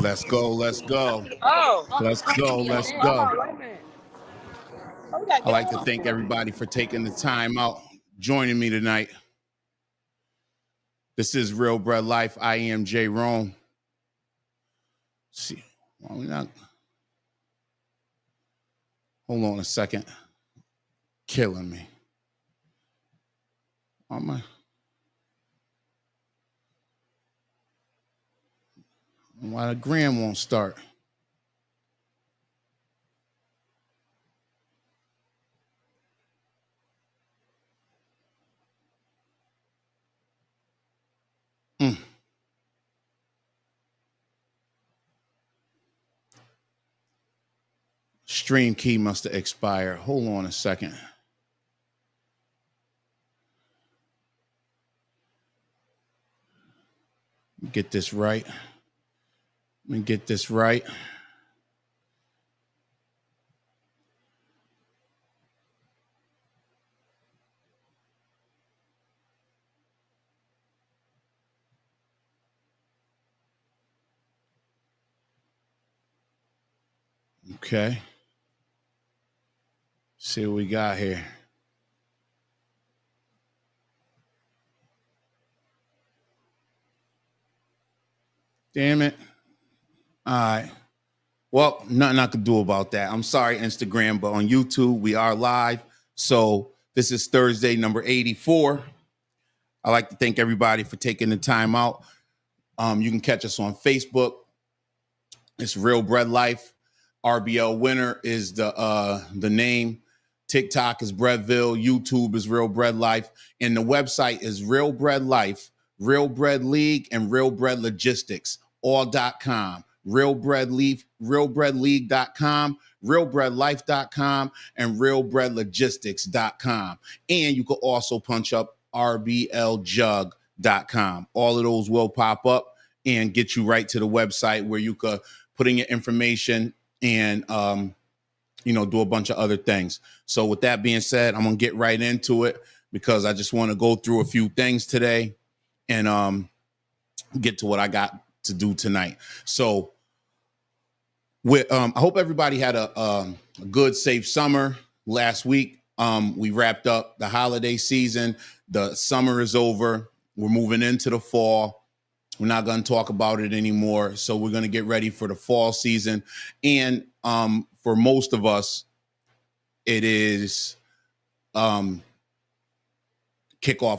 Let's go. Let's go. Oh, Let's go. Let's go. wait a minute. What we got I'd like to going thank on? everybody for taking the time out, joining me tonight. This is Real Bread Life. I am Jay Rome. See, why we not? Hold on a second. Killing me. Why the gram won't start? Stream key must have expired. Hold on a second. Get this right. Let me get this right. Okay. See what we got here. Damn it. All right. Well, nothing I could do about that. I'm sorry, Instagram, but on YouTube, we are live. So this is Thursday, number 84. I'd like to thank everybody for taking the time out. You can catch us on Facebook. It's Real Bread Life. RBL Winner is the name. TikTok is Breadville. YouTube is Real Bread Life. And the website is Real Bread Life, Real Bread League, and Real Bread Logistics, all.com. realbreadleague.com, realbreadlife.com, and realbreadlogistics.com. And you can also punch up rbljug.com. All of those will pop up and get you right to the website where you could put in your information and, do a bunch of other things. So with that being said, I'm going to get right into it because I just want to go through a few things today and get to what I got to do tonight. So I hope everybody had a good, safe summer last week. We wrapped up the holiday season. The summer is over. We're moving into the fall. We're not going to talk about it anymore. So we're going to get ready for the fall season. And for most of us, it is kickoff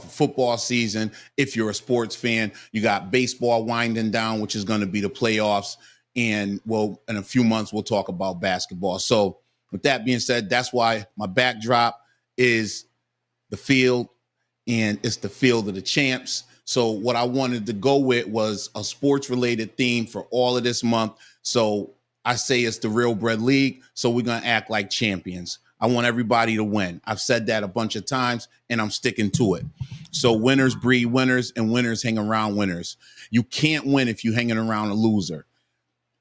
of football season. If you're a sports fan, you got baseball winding down, which is going to be the playoffs. And well, in a few months, we'll talk about basketball. So with that being said, that's why my backdrop is the field, and it's the field of the champs. So what I wanted to go with was a sports related theme for all of this month. So I say it's the Real Bread League. So we're going to act like champions. I want everybody to win. I've said that a bunch of times and I'm sticking to it. So winners breed winners and winners hang around winners. You can't win if you're hanging around a loser.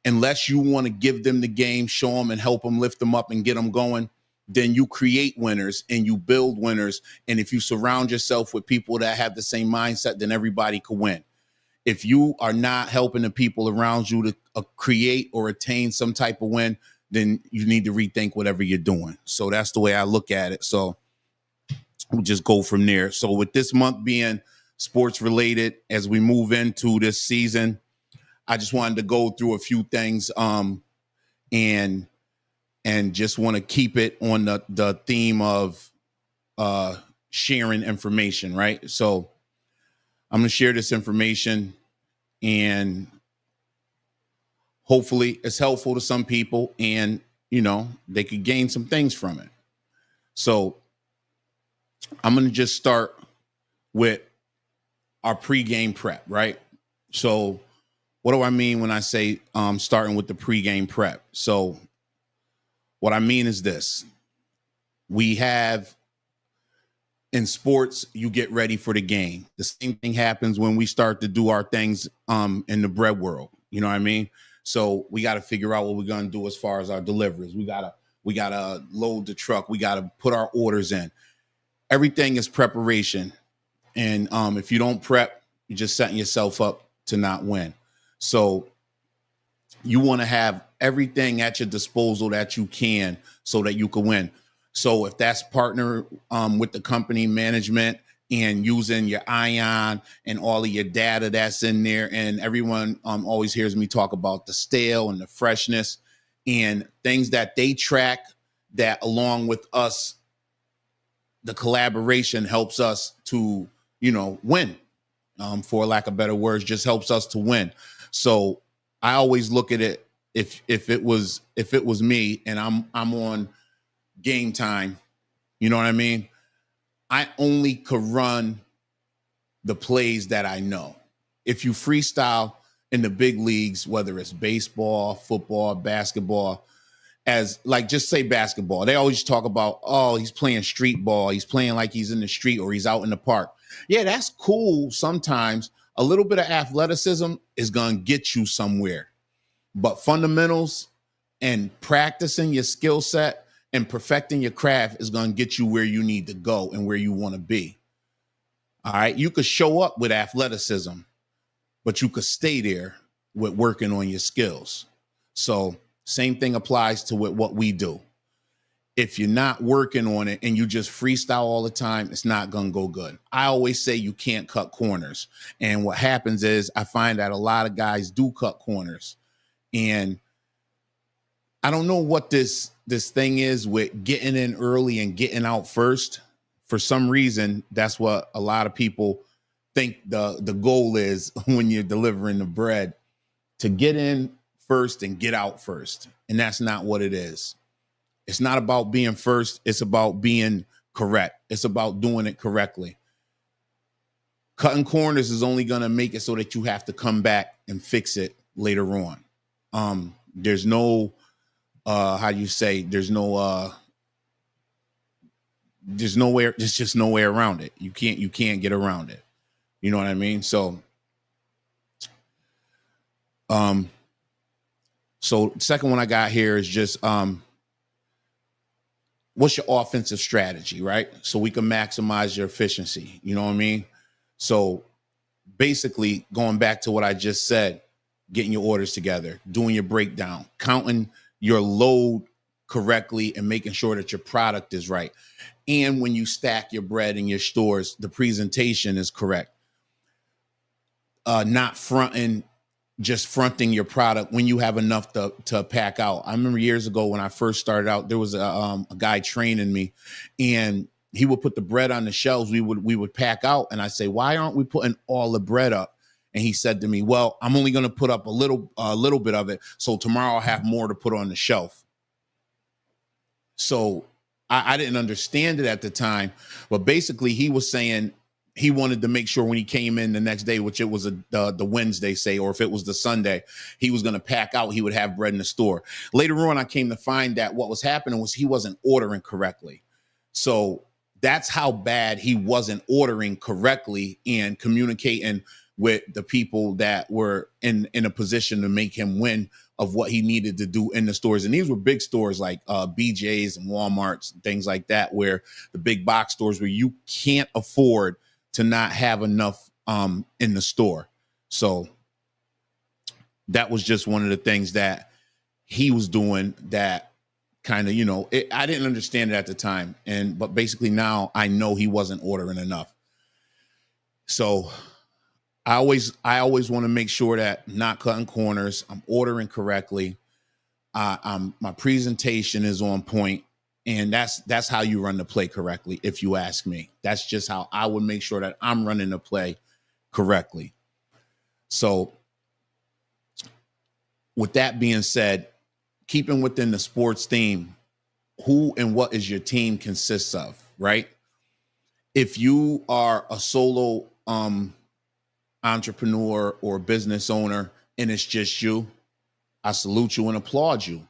Unless you want to give them the game, show them and help them, lift them up and get them going, then you create winners and you build winners. And if you surround yourself with people that have the same mindset, then everybody can win. If you are not helping the people around you to create or attain some type of win, then you need to rethink whatever you're doing. So that's the way I look at it. So we'll just go from there. So with this month being sports related, as we move into this season, I just wanted to go through a few things and just want to keep it on the theme of sharing information, right? So I'm going to share this information and hopefully it's helpful to some people and, they could gain some things from it. So I'm going to just start with our pregame prep, right? So what do I mean when I say starting with the pregame prep? So what I mean is this. We have in sports, you get ready for the game. The same thing happens when we start to do our things in the bread world. You know what I mean? So we got to figure out what we're going to do as far as our deliveries. We got to load the truck. We got to put our orders in. Everything is preparation. And if you don't prep, you're just setting yourself up to not win. So You want to have everything at your disposal that you can so that you can win. So if that's partner with the company management and using your Ion and all of your data that's in there, and everyone always hears me talk about the stale and the freshness and things that they track, that along with us, the collaboration helps us to, win. For lack of better words, just helps us to win. So I always look at it, if it was me and I'm on game time, you know what I mean? I only could run the plays that I know. If you freestyle in the big leagues, whether it's baseball, football, basketball, as like, just say basketball, they always talk about, oh, he's playing street ball, he's playing like he's in the street or he's out in the park. Yeah, that's cool. Sometimes a little bit of athleticism is going to get you somewhere, but fundamentals and practicing your skill set and perfecting your craft is going to get you where you need to go and where you want to be. All right. You could show up with athleticism, but you could stay there with working on your skills. So same thing applies to what we do. If you're not working on it and you just freestyle all the time, it's not going to go good. I always say you can't cut corners. And what happens is I find that a lot of guys do cut corners. And I don't know what this thing is with getting in early and getting out first. For some reason, that's what a lot of people think the goal is when you're delivering the bread, to get in first and get out first. And that's not what it is. It's not about being first. It's about being correct. It's about doing it correctly. Cutting corners is only going to make it so that you have to come back and fix it later on. There's no, there's nowhere, there's just no way around it. You can't get around it. You know what I mean? So, second one I got here is just, what's your offensive strategy, right? So we can maximize your efficiency. You know what I mean? So basically, going back to what I just said, getting your orders together, doing your breakdown, counting your load correctly, and making sure that your product is right. And when you stack your bread in your stores, the presentation is correct. Not just fronting your product when you have enough to pack out. I remember years ago when I first started out, there was a guy training me, and he would put the bread on the shelves. We would pack out, and I say, why aren't we putting all the bread up? And he said to me, well, I'm only going to put up a little bit of it, so tomorrow I'll have more to put on the shelf. So I didn't understand it at the time, but basically he was saying he wanted to make sure when he came in the next day, which it was the Wednesday, say, or if it was the Sunday, he was going to pack out, he would have bread in the store. Later on, I came to find that what was happening was he wasn't ordering correctly. So that's how bad he wasn't ordering correctly and communicating with the people that were in a position to make him win of what he needed to do in the stores. And these were big stores like BJ's and Walmart's and things like that, where the big box stores where you can't afford to not have enough in the store. So that was just one of the things that he was doing that kind of, I didn't understand it at the time. But basically now I know he wasn't ordering enough. So I always want to make sure that I'm not cutting corners, I'm ordering correctly. My presentation is on point. And that's how you run the play correctly, if you ask me. That's just how I would make sure that I'm running the play correctly. So with that being said, keeping within the sports theme, who and what is your team consists of, right? If you are a solo entrepreneur or business owner and it's just you, I salute you and applaud you.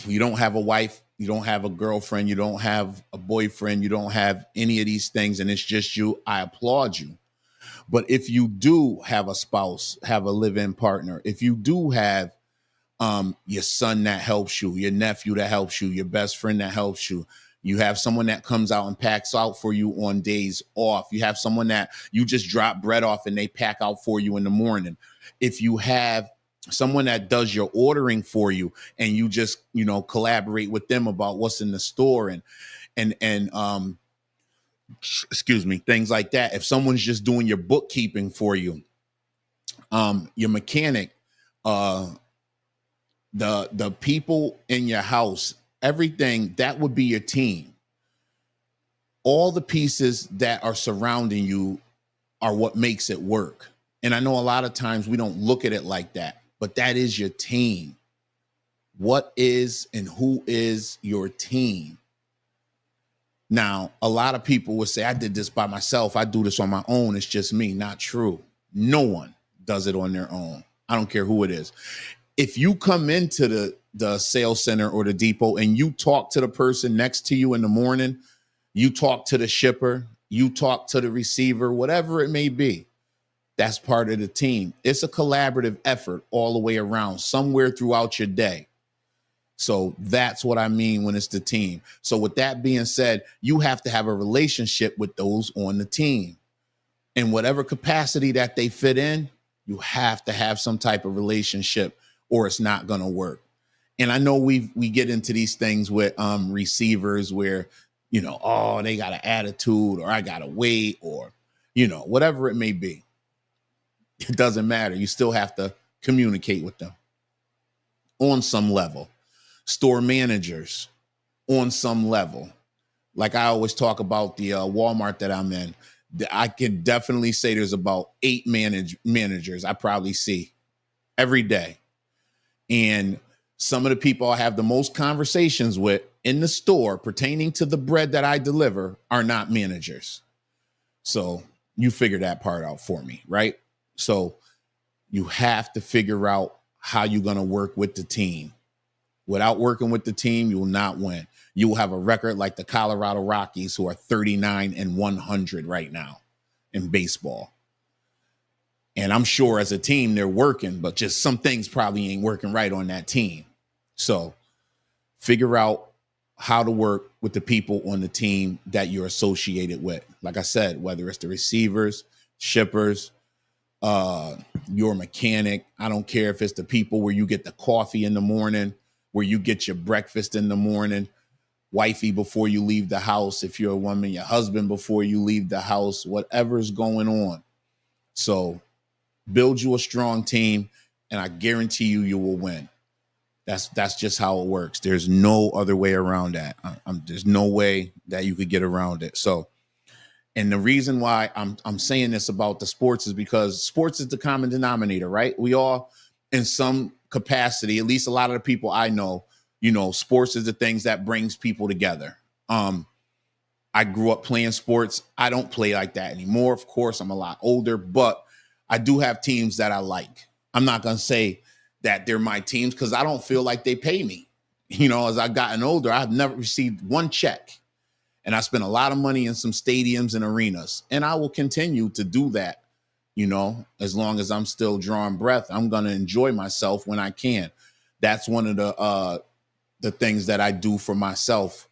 You don't have a wife, you don't have a girlfriend, you don't have a boyfriend, you don't have any of these things, and it's just you, I applaud you. But if you do have a spouse, have a live-in partner, if you do have your son that helps you, your nephew that helps you, your best friend that helps you, you have someone that comes out and packs out for you on days off, you have someone that you just drop bread off and they pack out for you in the morning. If you have someone that does your ordering for you, and you just, collaborate with them about what's in the store, and excuse me, things like that. If someone's just doing your bookkeeping for you, your mechanic, uh, the people in your house, everything, that would be your team. All the pieces that are surrounding you are what makes it work. And I know a lot of times we don't look at it like that, but that is your team. What is and who is your team? Now, a lot of people would say, I did this by myself. I do this on my own. It's just me. Not true. No one does it on their own. I don't care who it is. If you come into the sales center or the depot and you talk to the person next to you in the morning, you talk to the shipper, you talk to the receiver, whatever it may be, that's part of the team. It's a collaborative effort all the way around, somewhere throughout your day. So that's what I mean when it's the team. So with that being said, you have to have a relationship with those on the team. In whatever capacity that they fit in, you have to have some type of relationship, or it's not going to work. And I know we get into these things with receivers where, oh, they got an attitude, or I got to wait, or, whatever it may be. It doesn't matter. You still have to communicate with them on some level. Store managers on some level. Like I always talk about the Walmart that I'm in. I can definitely say there's about 8 managers I probably see every day. And some of the people I have the most conversations with in the store pertaining to the bread that I deliver are not managers. So you figure that part out for me, right? So you have to figure out how you're going to work with the team. Without working with the team, you will not win. You will have a record like the Colorado Rockies, who are 39-100 right now in baseball. And I'm sure as a team, they're working, but just some things probably ain't working right on that team. So figure out how to work with the people on the team that you're associated with. Like I said, whether it's the receivers, shippers, your mechanic, I don't care if it's the people where you get the coffee in the morning, where you get your breakfast in the morning, wifey before you leave the house, if you're a woman, your husband before you leave the house, whatever's going on. So build you a strong team, and I guarantee you will win. That's just how it works. There's no other way around that. There's no way that you could get around it. So, and the reason why I'm saying this about the sports is because sports is the common denominator, right? We all, in some capacity, at least a lot of the people I know, sports is the things that brings people together. I grew up playing sports. I don't play like that anymore. Of course, I'm a lot older, but I do have teams that I like. I'm not going to say that they're my teams because I don't feel like they pay me. As I've gotten older, I've never received one check. And I spent a lot of money in some stadiums and arenas. And I will continue to do that, as long as I'm still drawing breath. I'm going to enjoy myself when I can. That's one of the things that I do for myself,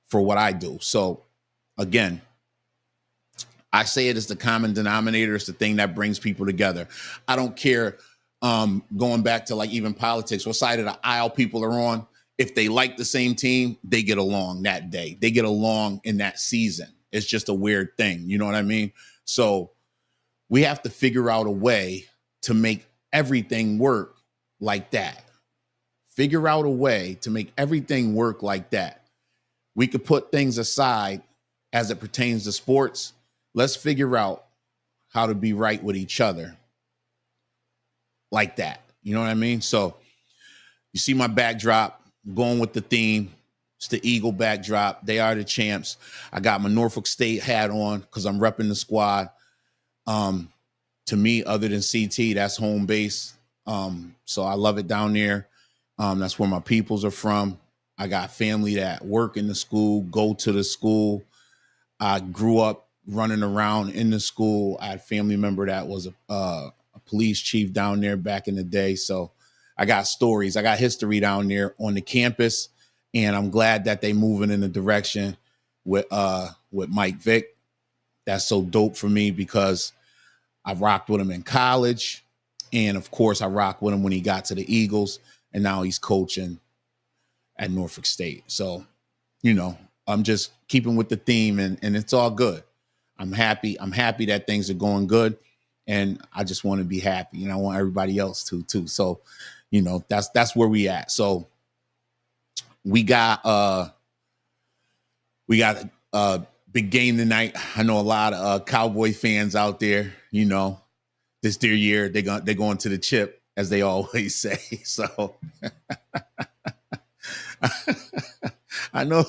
for what I do. So, again, I say it as the common denominator. It's the thing that brings people together. I don't care, going back to like even politics, what side of the aisle people are on. If they like the same team, they get along that day. They get along in that season. It's just a weird thing. You know what I mean? So we have to figure out a way to make everything work like that. Figure out a way to make everything work like that. We could put things aside as it pertains to sports. Let's figure out how to be right with each other like that. You know what I mean? So you see my backdrop, going with the theme. It's the Eagle backdrop. They are the champs. I got my Norfolk State hat on because I'm repping the squad. To me, other than CT, that's home base. So I love it down there. That's where my peoples are from. I got family that work in the school, go to the school. I grew up running around in the school. I had a family member that was a police chief down there back in the day. So I got stories. I got history down there on the campus, and I'm glad that they moving in the direction with Mike Vick. That's so dope for me because I rocked with him in college. And of course, I rocked with him when he got to the Eagles, and now he's coaching at Norfolk State. So, I'm just keeping with the theme, and it's all good. I'm happy. I'm happy that things are going good, and I just want to be happy, and I want everybody else to too. So, that's where we at. So we got a big game tonight. I know a lot of Cowboy fans out there. This their year. They're going to the chip, as they always say. So I know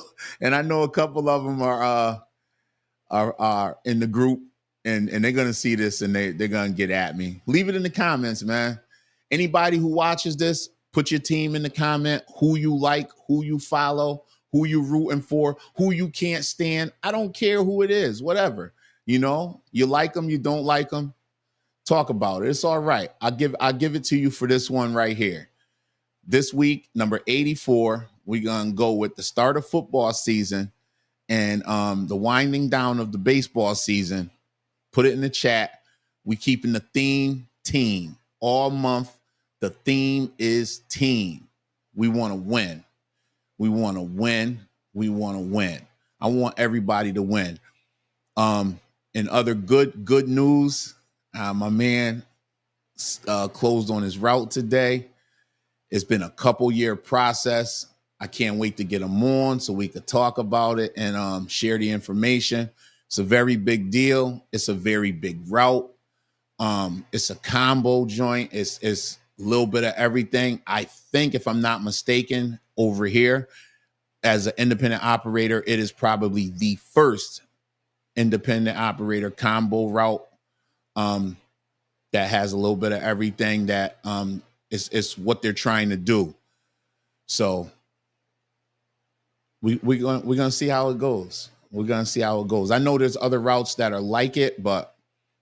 a couple of them are in the group, and they're gonna see this, and they're gonna get at me. Leave it in the comments, man. Anybody who watches this, put your team in the comment, who you like, who you follow, who you rooting for, who you can't stand. I don't care who it is, whatever. You like them, you don't like them. Talk about it. It's all right. I'll give it to you for this one right here. This week, number 84, we're gonna go with the start of football season and the winding down of the baseball season. Put it in the chat. We keeping the theme team all month. The theme is team. We want to win. We want to win. We want to win. I want everybody to win. In other good news, my man closed on his route today. It's been a couple-year process. I can't wait to get him on so we could talk about it and share the information. It's a very big deal. It's a very big route. It's a combo joint. It's a little bit of everything. I think, if I'm not mistaken, over here, as an independent operator, it is probably the first independent operator combo route that has a little bit of everything that is what they're trying to do. So we're gonna see how it goes. We're gonna see how it goes. I know there's other routes that are like it, but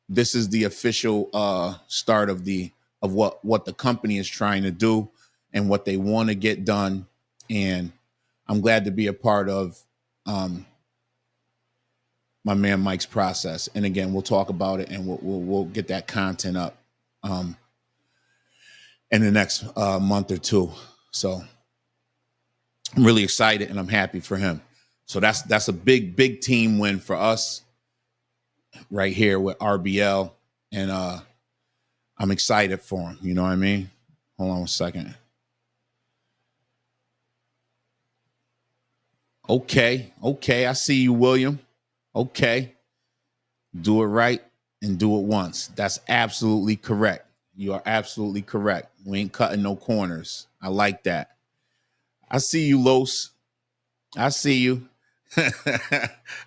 this is the official start of what the company is trying to do and what they want to get done. And I'm glad to be a part of my man Mike's process. And again, we'll talk about it, and we'll get that content up in the next month or two. So I'm really excited, and I'm happy for him. So that's a big team win for us right here with RBL, and I'm excited for him. You know what I mean? Hold on a second. Okay, I see you, William. Okay, do it right and do it once. That's absolutely correct. You are absolutely correct. We ain't cutting no corners. I like that. I see you, Los. I see you.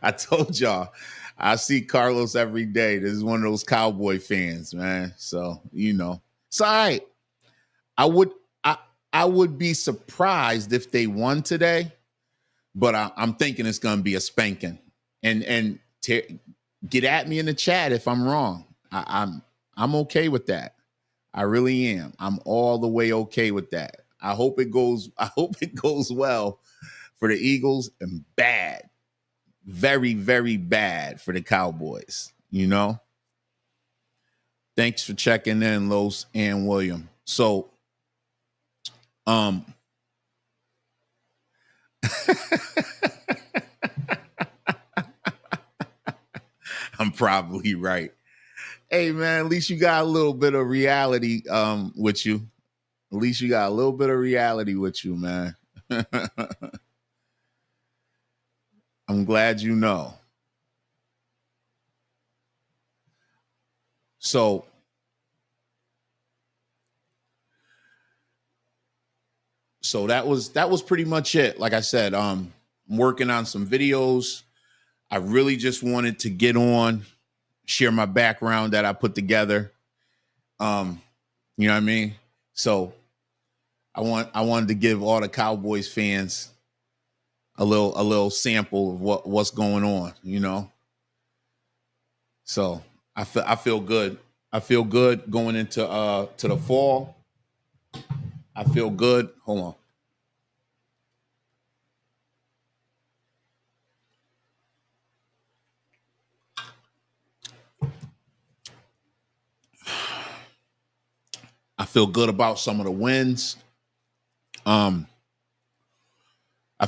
I told y'all, I see Carlos every day. This is one of those Cowboy fans, man. So, it's all right. I would be surprised if they won today, but I'm thinking it's going to be a spanking. And get at me in the chat if I'm wrong. I'm okay with that. I really am. I'm all the way okay with that. I hope it goes well for the Eagles, and bad, very, very bad for the Cowboys. Thanks for checking in, Los and William. So, I'm probably right. Hey, man, at least you got a little bit of reality with you. At least you got a little bit of reality with you, man. I'm glad you know. So that was pretty much it. Like I said, I'm working on some videos. I really just wanted to get on, share my background that I put together. You know what I mean? So I wanted to give all the Cowboys fans a little sample of what's going on, So I feel good. I feel good going into to the fall. I feel good. Hold on. feel good about some of the wins. I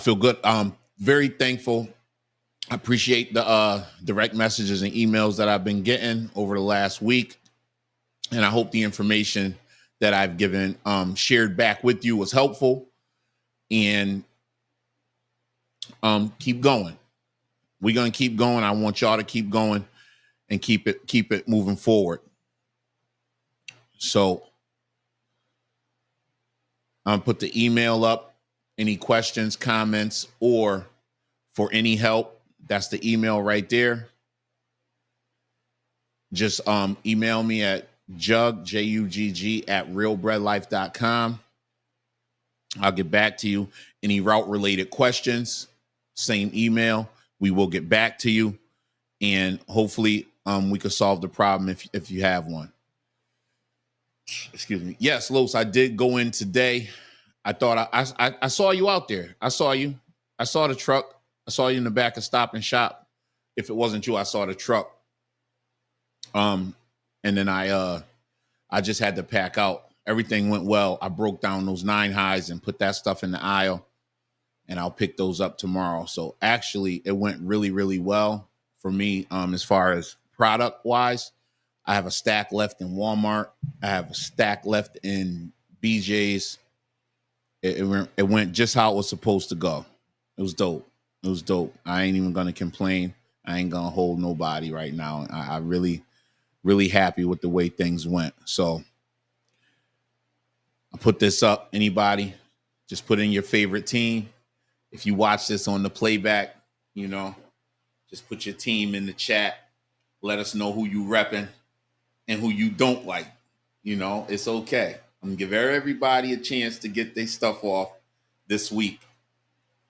feel good. Very thankful. I appreciate the direct messages and emails that I've been getting over the last week. And I hope the information that I've given, shared back with you was helpful. And keep going. We're going to keep going. I want y'all to keep going and keep it moving forward. So I'll put the email up. Any questions, comments, or for any help, that's the email right there. Just email me at jugg at realbreadlife.com. I'll get back to you. Any route related questions, same email. We will get back to you, and hopefully we could solve the problem if you have one. Excuse me. Yes, Los, I did go in today. I thought I saw you out there. I saw you. I saw the truck. I saw you in the back of Stop and Shop. If it wasn't you, I saw the truck. And then I just had to pack out. Everything went well. I broke down those 9 highs and put that stuff in the aisle, and I'll pick those up tomorrow. So actually, it went really, really well for me. As far as product wise, I have a stack left in Walmart. I have a stack left in BJ's. It went just how it was supposed to go. It was dope. It was dope. I ain't even gonna complain. I ain't gonna hold nobody right now. I really, really happy with the way things went. So I put this up. Anybody, just put in your favorite team. If you watch this on the playback, just put your team in the chat. Let us know who you repping and who you don't like. It's okay. I'm gonna give everybody a chance to get their stuff off this week.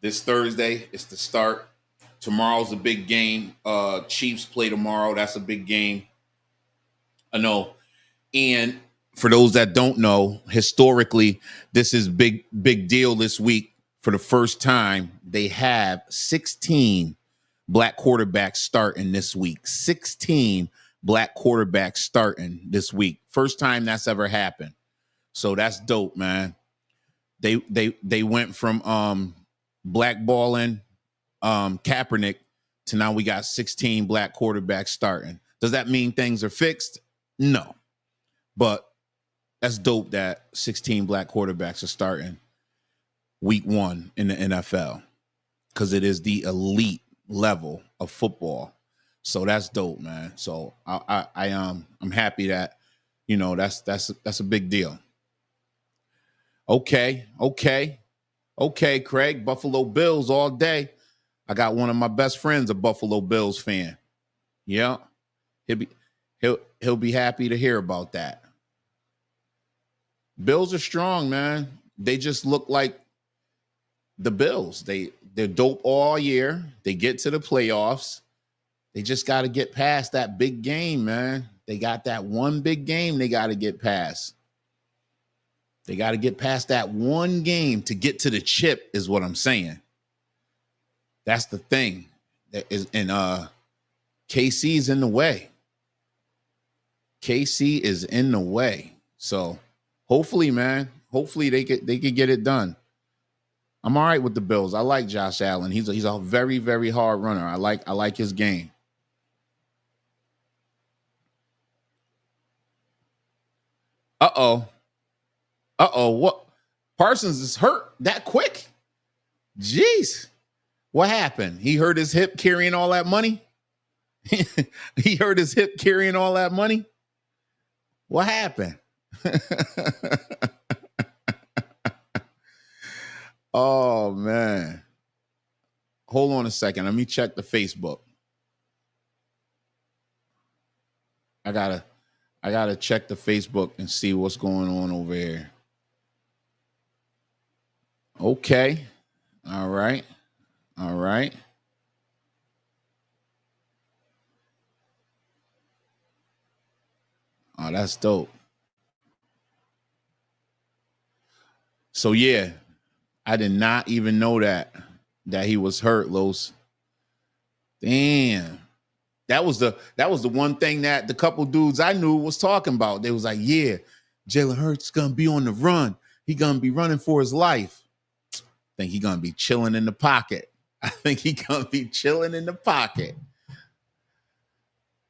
This Thursday is the start. Tomorrow's a big game. Chiefs play tomorrow. That's a big game. I know. And for those that don't know, historically, this is big deal this week. For the first time, they have 16 black quarterbacks starting this week. 16 black quarterbacks starting this week. First time that's ever happened. So that's dope, man. They went from blackballing Kaepernick to now we got 16 black quarterbacks starting. Does that mean things are fixed? No. But that's dope that 16 black quarterbacks are starting week 1 in the NFL, because it is the elite level of football. So that's dope, man. So I'm happy that that's a big deal. Okay, Craig. Buffalo Bills all day. I got one of my best friends a Buffalo Bills fan. Yeah, he'll be happy to hear about that. Bills are strong, man. They just look like the Bills. They're dope all year. They get to the playoffs. They just got to get past that big game, man. They got that one big game they got to get past. They got to get past that one game to get to the chip, is what I'm saying. That's the thing. That is, and KC's in the way. KC is in the way. So hopefully, man, they could get it done. I'm all right with the Bills. I like Josh Allen. He's a very, very hard runner. I like his game. Uh-oh. What? Parsons is hurt that quick? Jeez. What happened? He hurt his hip carrying all that money? He hurt his hip carrying all that money? What happened? Oh, man. Hold on a second. Let me check the Facebook. I gotta check the Facebook and see what's going on over here. Okay. All right. Oh, that's dope. So yeah, I did not even know that he was hurt, Los. Damn. That was the one thing that the couple dudes I knew was talking about. They was like, yeah, Jalen Hurts is gonna be on the run. He gonna be running for his life. I think he gonna be chilling in the pocket. I think he gonna be chilling in the pocket.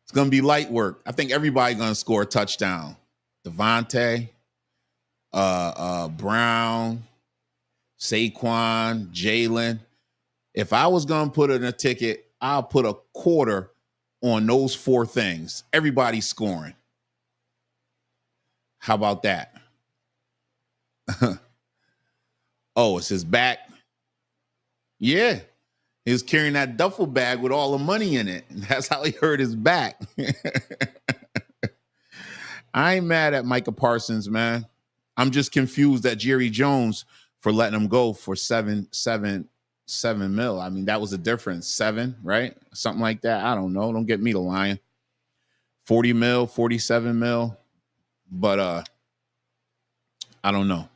It's gonna be light work. I think everybody gonna score a touchdown. Devontae, Brown, Saquon, Jalen. If I was gonna put in a ticket, I'll put a quarter on those 4 things. Everybody's scoring. How about that? Oh, it's his back. Yeah. He was carrying that duffel bag with all the money in it. That's how he hurt his back. I ain't mad at Micah Parsons, man. I'm just confused at Jerry Jones for letting him go for 7 mil. I mean, that was the difference. 7, right? Something like that. I don't know. Don't get me to lying. 40 mil, 47 mil. But I don't know.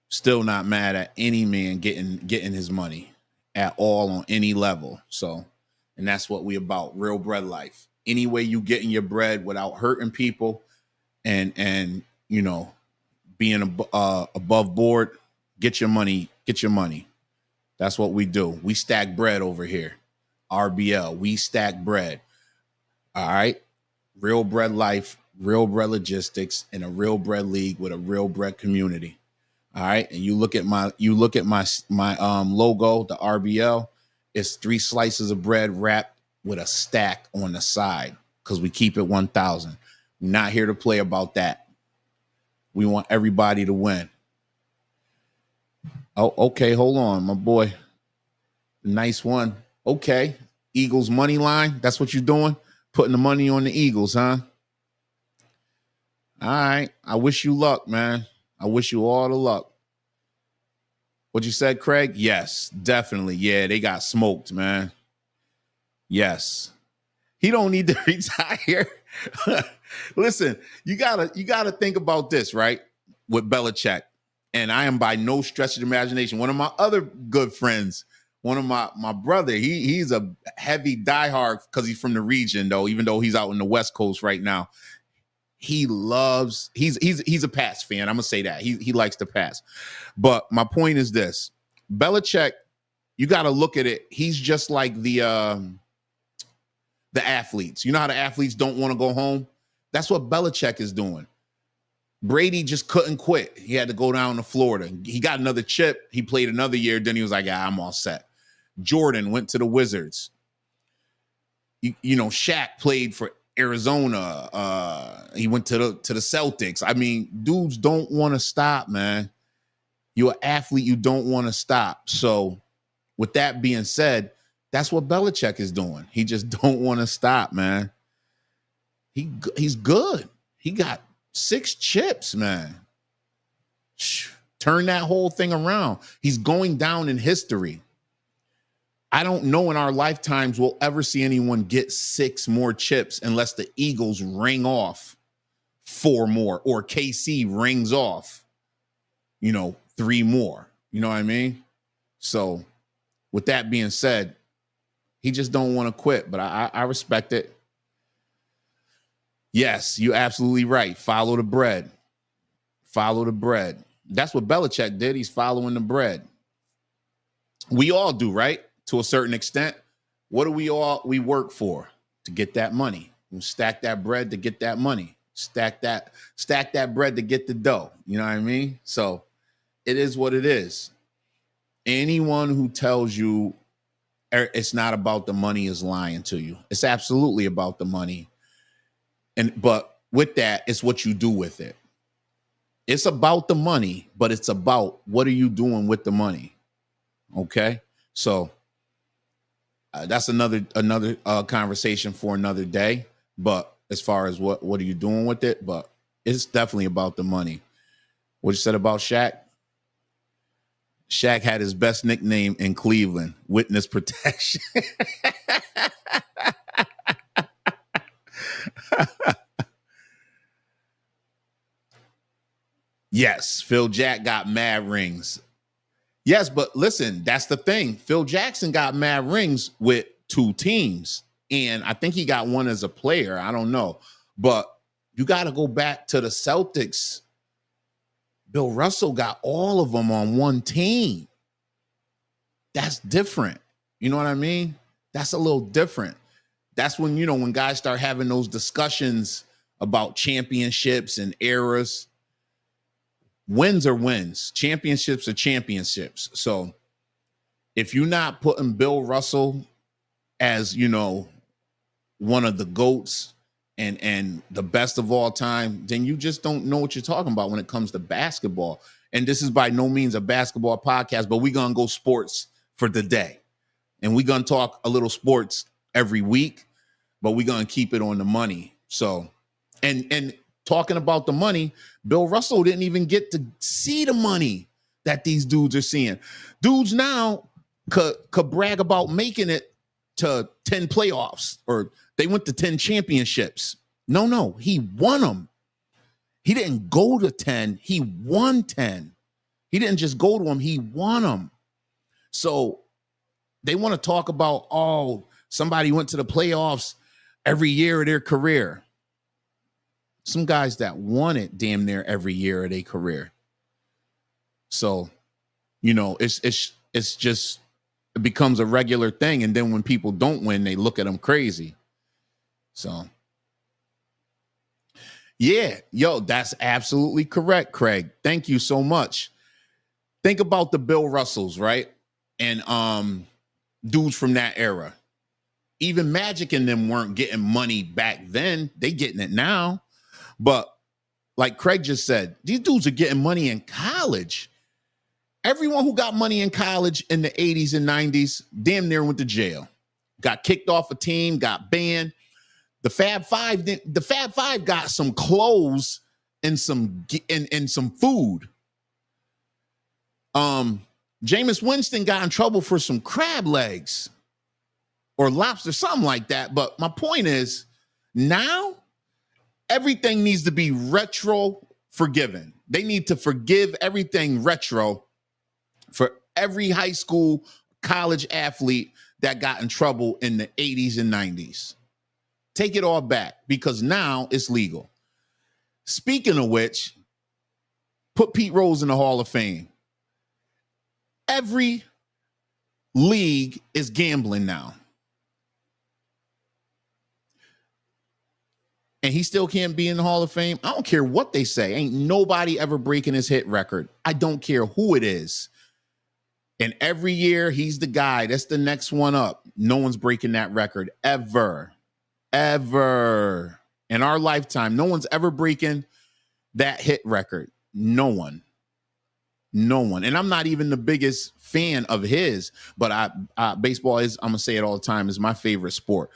Still not mad at any man getting his money at all on any level. So, and that's what we about. Real bread life. Any way you getting your bread without hurting people and you know, being above board, get your money. That's what we do. We stack bread over here. RBL, we stack bread. All right. Real bread life, real bread logistics, and a real bread league with a real bread community. All right. And you look at my logo, the RBL, it's 3 slices of bread wrapped with a stack on the side because we keep it 1,000. We're not here to play about that. We want everybody to win. Oh, okay. Hold on, my boy. Nice one. Okay. Eagles money line. That's what you're doing? Putting the money on the Eagles, huh? All right. I wish you luck, man. I wish you all the luck. What you said, Craig? Yes, definitely. Yeah, they got smoked, man. Yes. He don't need to retire. Listen, you gotta think about this, right? With Belichick. And I am by no stretch of the imagination. One of my other good friends, one of my brother, he's a heavy diehard because he's from the region, though, even though he's out in the West Coast right now. He's a Pats fan. I'm gonna say that. He likes to pass. But my point is this: Belichick, you got to look at it. He's just like the athletes. You know how the athletes don't want to go home? That's what Belichick is doing. Brady just couldn't quit. He had to go down to Florida. He got another chip. He played another year. Then he was like, I'm all set. Jordan went to the Wizards. You know, Shaq played for Arizona. He went to the Celtics. I mean, dudes don't want to stop, man. You're an athlete. You don't want to stop. So with that being said, that's what Belichick is doing. He just don't want to stop, man. He's good. He got 6 chips, man. Turn that whole thing around. He's going down in history. I don't know in our lifetimes we'll ever see anyone get 6 more chips unless the Eagles ring off 4 more or KC rings off, 3 more. You know what I mean? So with that being said, he just don't want to quit, but I respect it. Yes, you're absolutely right. Follow the bread. Follow the bread. That's what Belichick did. He's following the bread. We all do, right? To a certain extent. What do we work for? To get that money. We stack that bread to get that money. Stack that bread to get the dough. You know what I mean? So it is what it is. Anyone who tells you it's not about the money is lying to you. It's absolutely about the money. But with that, it's what you do with it. It's about the money, but it's about what are you doing with the money? Okay? So that's another conversation for another day. But as far as what are you doing with it? But it's definitely about the money. What you said about Shaq? Shaq had his best nickname in Cleveland, Witness Protection. Yes, Phil Jack got mad rings. Yes, but listen, that's the thing. Phil Jackson got mad rings with 2 teams. And I think he got one as a player. I don't know. But You got to go back to the Celtics. Bill Russell got all of them on one team. That's different. You know what I mean? That's a little different. That's when, when guys start having those discussions about championships and eras. Wins are wins. Championships are championships. So if you're not putting Bill Russell as, one of the GOATs and the best of all time, then you just don't know what you're talking about when it comes to basketball. And this is by no means a basketball podcast, but we're going to go sports for the day. And we're going to talk a little sports every week, but we're going to keep it on the money. So, and talking about the money, Bill Russell didn't even get to see the money that these dudes are seeing. Dudes now could brag about making it to 10 playoffs, or they went to 10 championships. No, he won them. He didn't go to 10. He won 10. He didn't just go to them. He won them. So they want to talk about, somebody went to the playoffs every year of their career. Some guys that won it damn near every year of their career. So, it's just, it becomes a regular thing. And then when people don't win, they look at them crazy. So, yeah, that's absolutely correct, Craig. Thank you so much. Think about the Bill Russells, right? And dudes from that era. Even Magic and them weren't getting money back then. They getting it now. But like Craig just said, these dudes are getting money in college. Everyone who got money in college in the 80s and 90s damn near went to jail. Got kicked off a team, got banned. The Fab Five got some clothes and some food. Jameis Winston got in trouble for some crab legs or lobster, something like that. But my point is, now everything needs to be retro forgiven. They need to forgive everything retro for every high school, college athlete that got in trouble in the 80s and 90s. Take it all back, because now it's legal. Speaking of which, put Pete Rose in the Hall of Fame. Every league is gambling now. And he still can't be in the Hall of Fame. I don't care what they say. Ain't nobody ever breaking his hit record. I don't care who it is. And every year he's the guy. That's the next one up. No one's breaking that record ever. Ever. In our lifetime, no one's ever breaking that hit record. No one. No one. And I'm not even the biggest fan of his, but baseball is, I'm going to say it all the time, is my favorite sport.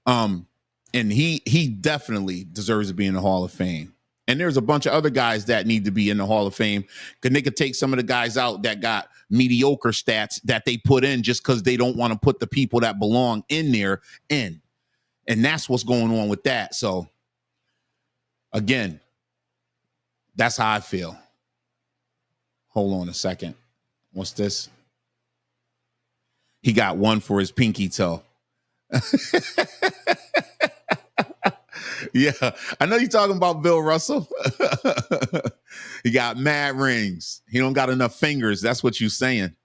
And he definitely deserves to be in the Hall of Fame. And there's a bunch of other guys that need to be in the Hall of Fame, because they could take some of the guys out that got mediocre stats that they put in just because they don't want to put the people that belong in there in. And that's what's going on with that. So, again, that's how I feel. Hold on a second. What's this? He got one for his pinky toe. Yeah, I know you're talking about Bill Russell. He got mad rings. He don't got enough fingers. That's what you're saying.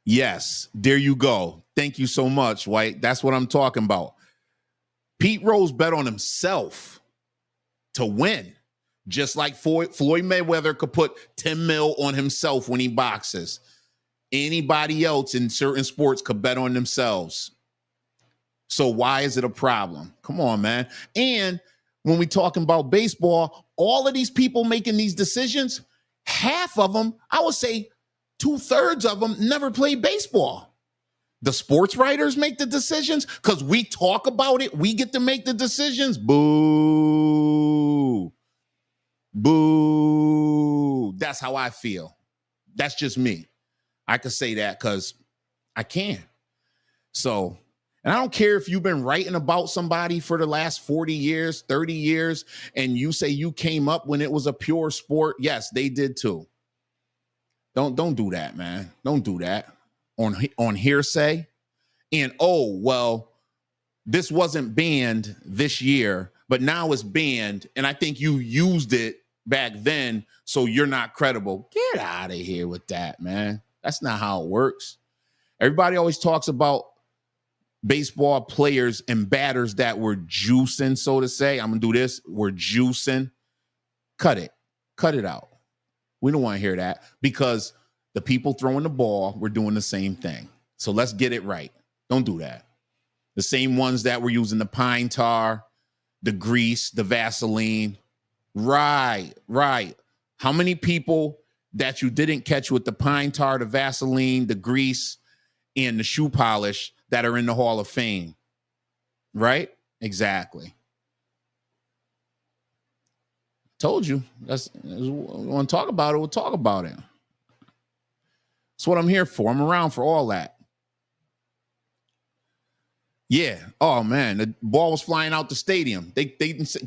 Yes, there you go. Thank you so much, White. That's what I'm talking about. Pete Rose bet on himself to win, just like Floyd Mayweather could put 10 mil on himself when he boxes. Anybody else in certain sports could bet on themselves. So why is it a problem? Come on, man. And when we talking about baseball, all of these people making these decisions, half of them, I would say 2/3 of them never played baseball. The sports writers make the decisions because we talk about it. We get to make the decisions. Boo. Boo. That's how I feel. That's just me. I could say that because I can. So, and I don't care if you've been writing about somebody for the last 40 years, 30 years, and you say you came up when it was a pure sport. Yes, they did too. Don't do that, man. Don't do that on hearsay. And, oh, well, this wasn't banned this year, but now it's banned. And I think you used it back then, so you're not credible. Get out of here with that, man. That's not how it works. Everybody always talks about baseball players and batters that were juicing, so to say. I'm going to do this. We're juicing. Cut it. Cut it out. We don't want to hear that, because the people throwing the ball were doing the same thing. So let's get it right. Don't do that. The same ones that were using the pine tar, the grease, the Vaseline. Right. How many people that you didn't catch with the pine tar, the Vaseline, the grease, and the shoe polish that are in the Hall of Fame? Right? Exactly. Told you. We want to talk about it, we'll talk about it. That's what I'm here for. I'm around for all that. Yeah. Oh man, the ball was flying out the stadium.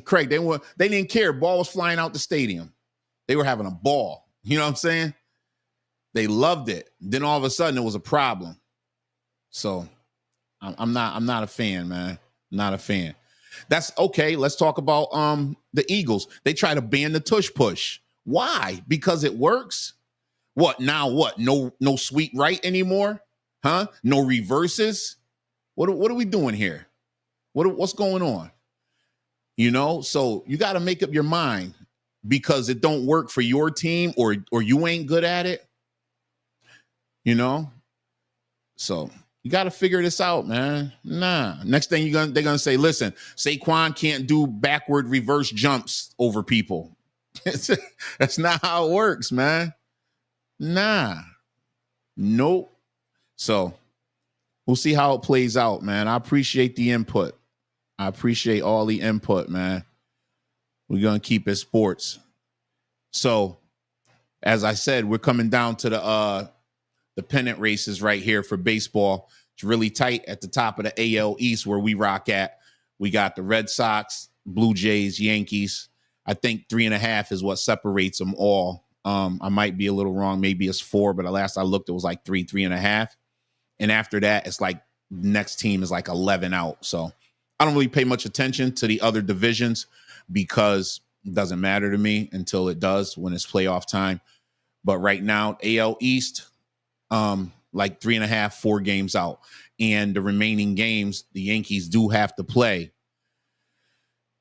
Craig, they didn't care. Ball was flying out the stadium. They were having a ball. You know what I'm saying? They loved it. Then all of a sudden it was a problem. So I'm not a fan, man. Not a fan. That's okay. Let's talk about the Eagles. They try to ban the tush push. Why? Because it works. What now? What? No sweet right anymore? Huh? No reverses? What are we doing here? What's going on? You know, so you got to make up your mind, because it don't work for your team, or you ain't good at it. You know? So you got to figure this out, man. Nah. Next thing they're gonna say, listen, Saquon can't do backward reverse jumps over people. That's not how it works, man. Nah. Nope. So we'll see how it plays out, man. I appreciate the input. I appreciate all the input, man. We're gonna keep it sports. So, as I said, we're coming down to the pennant races right here for baseball. It's really tight at the top of the AL East, where we rock at. We got the Red Sox, Blue Jays, Yankees. I think 3.5 is what separates them all. I might be a little wrong. Maybe it's 4, but last I looked, it was like 3.5. And after that, it's like next team is like 11 out. So I don't really pay much attention to the other divisions, because it doesn't matter to me until it does when it's playoff time. But right now, AL East, like 3.5, 4 games out. And the remaining games, the Yankees do have to play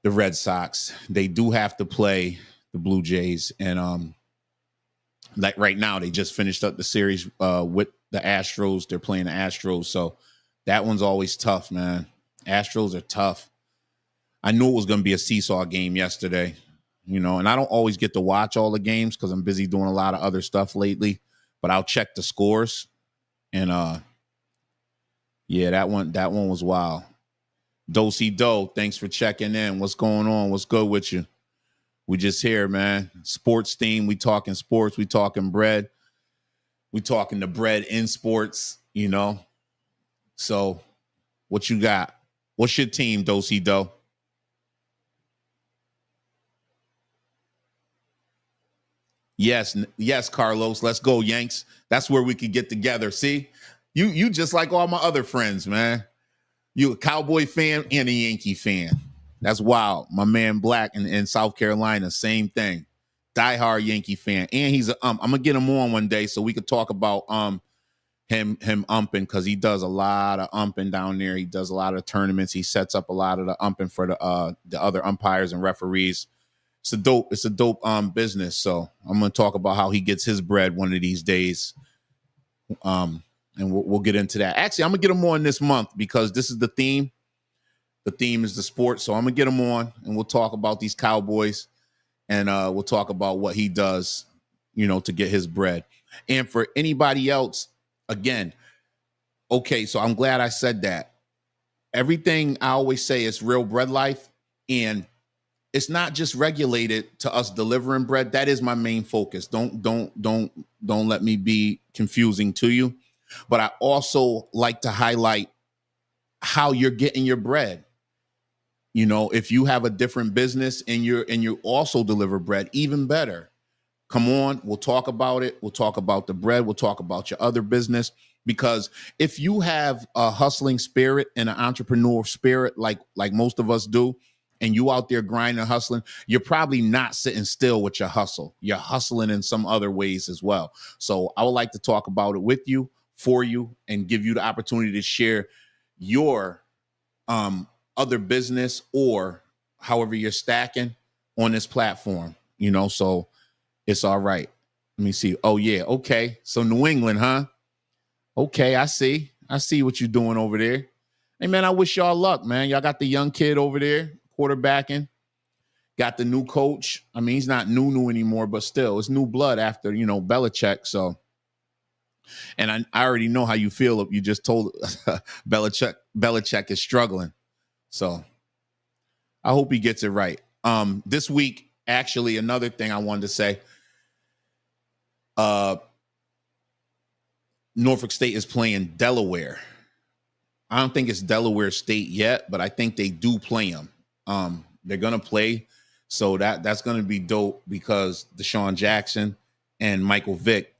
the Red Sox. They do have to play the Blue Jays. And like right now, they just finished up the series with the Astros. They're playing the Astros. So that one's always tough, man. Astros are tough. I knew it was going to be a seesaw game yesterday, you know, and I don't always get to watch all the games because I'm busy doing a lot of other stuff lately, but I'll check the scores. And yeah, that one was wild. Dosey Do, thanks for checking in. What's going on? What's good with you? We just here, man. Sports theme. We talking sports. We talking bread. We talking the bread in sports, you know. So what you got? What's your team, Dosey Do? Yes, Carlos. Let's go, Yanks. That's where we could get together. See, you just like all my other friends, man. You a Cowboy fan and a Yankee fan. That's wild. My man Black in South Carolina, same thing. Diehard Yankee fan, and he's I'm gonna get him on one day so we could talk about him umping, because he does a lot of umping down there. He does a lot of tournaments. He sets up a lot of the umping for the other umpires and referees. It's a dope business. So I'm going to talk about how he gets his bread one of these days. And we'll get into that. Actually, I'm going to get him on this month because this is the theme. The theme is the sport. So I'm going to get him on and we'll talk about these Cowboys, and we'll talk about what he does, you know, to get his bread. And for anybody else, again, okay, so I'm glad I said that. Everything I always say is real bread life, and it's not just regulated to us delivering bread. That is my main focus. Don't let me be confusing to you. But I also like to highlight how you're getting your bread. You know, if you have a different business and you also deliver bread, even better. Come on, we'll talk about it. We'll talk about the bread. We'll talk about your other business. Because if you have a hustling spirit and an entrepreneur spirit like most of us do, and you out there grinding and hustling, you're probably not sitting still with your hustle. You're hustling in some other ways as well. So I would like to talk about it with you, for you, and give you the opportunity to share your other business or however you're stacking on this platform, so it's all right. Let me see. Oh yeah. Okay. So New England, huh? Okay. I see what you're doing over there. Hey man, I wish y'all luck, man. Y'all got the young kid over there quarterbacking, got the new coach. I mean, he's not new anymore, but still it's new blood after, Belichick. So, and I already know how you feel. You just told Belichick is struggling. So I hope he gets it right. This week, actually, another thing I wanted to say, Norfolk State is playing Delaware. I don't think it's Delaware State yet, but I think they do play them. They're going to play. So that's going to be dope because Deshaun Jackson and Michael Vick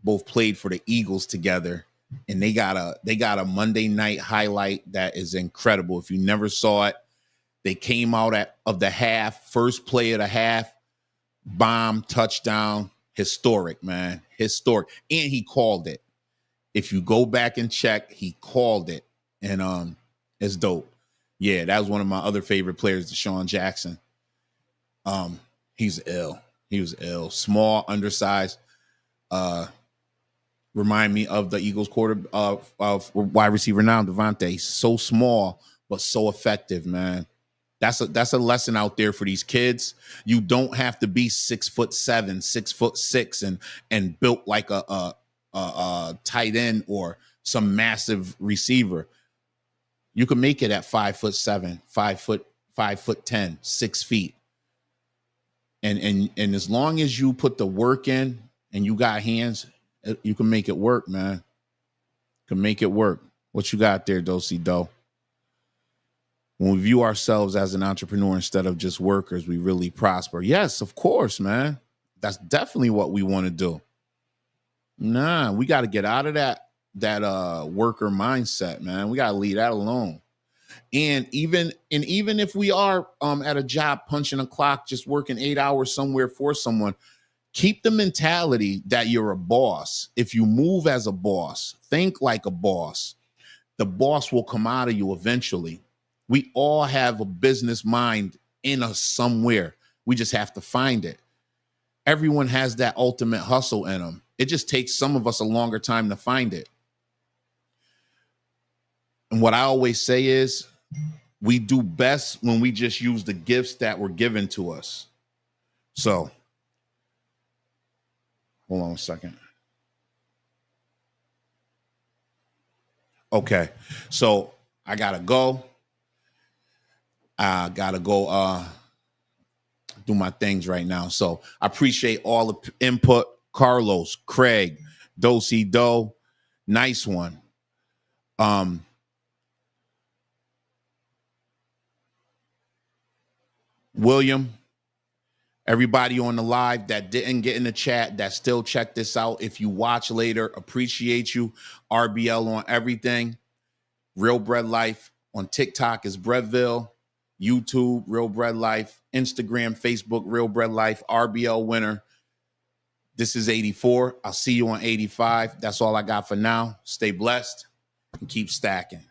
both played for the Eagles together. And they got a Monday night highlight that is incredible. If you never saw it, they came out of the half, first play of the half, bomb, touchdown, historic, man, historic. And he called it. If you go back and check, he called it. And it's dope. Yeah, that was one of my other favorite players, Deshaun Jackson. He's ill. He was ill. Small, undersized. Remind me of the Eagles of wide receiver now, Devontae. So small, but so effective, man. That's a lesson out there for these kids. You don't have to be 6'7", 6'6", and built like a tight end or some massive receiver. You can make it at 5'7", 5'10", 6 feet. And as long as you put the work in and you got hands, you can make it work, man. Can make it work. What you got there, Dosey Doe? When we view ourselves as an entrepreneur instead of just workers, we really prosper. Yes, of course, man. That's definitely what we want to do. Nah, we got to get out of that worker mindset, man. We got to leave that alone. And even if we are at a job punching a clock, just working 8 hours somewhere for someone, keep the mentality that you're a boss. If you move as a boss, think like a boss. The boss will come out of you eventually. We all have a business mind in us somewhere. We just have to find it. Everyone has that ultimate hustle in them. It just takes some of us a longer time to find it. And what I always say is, we do best when we just use the gifts that were given to us. So, hold on a second. Okay, so I gotta go. I gotta go do my things right now. So I appreciate all the input. Carlos, Craig, Dosey Doe, nice one. William, everybody on the live that didn't get in the chat, that still check this out. If you watch later, appreciate you. RBL on everything. Real Bread Life on TikTok is Breadville. YouTube, Real Bread Life. Instagram, Facebook, Real Bread Life. RBL winner. This is 84. I'll see you on 85. That's all I got for now. Stay blessed and keep stacking.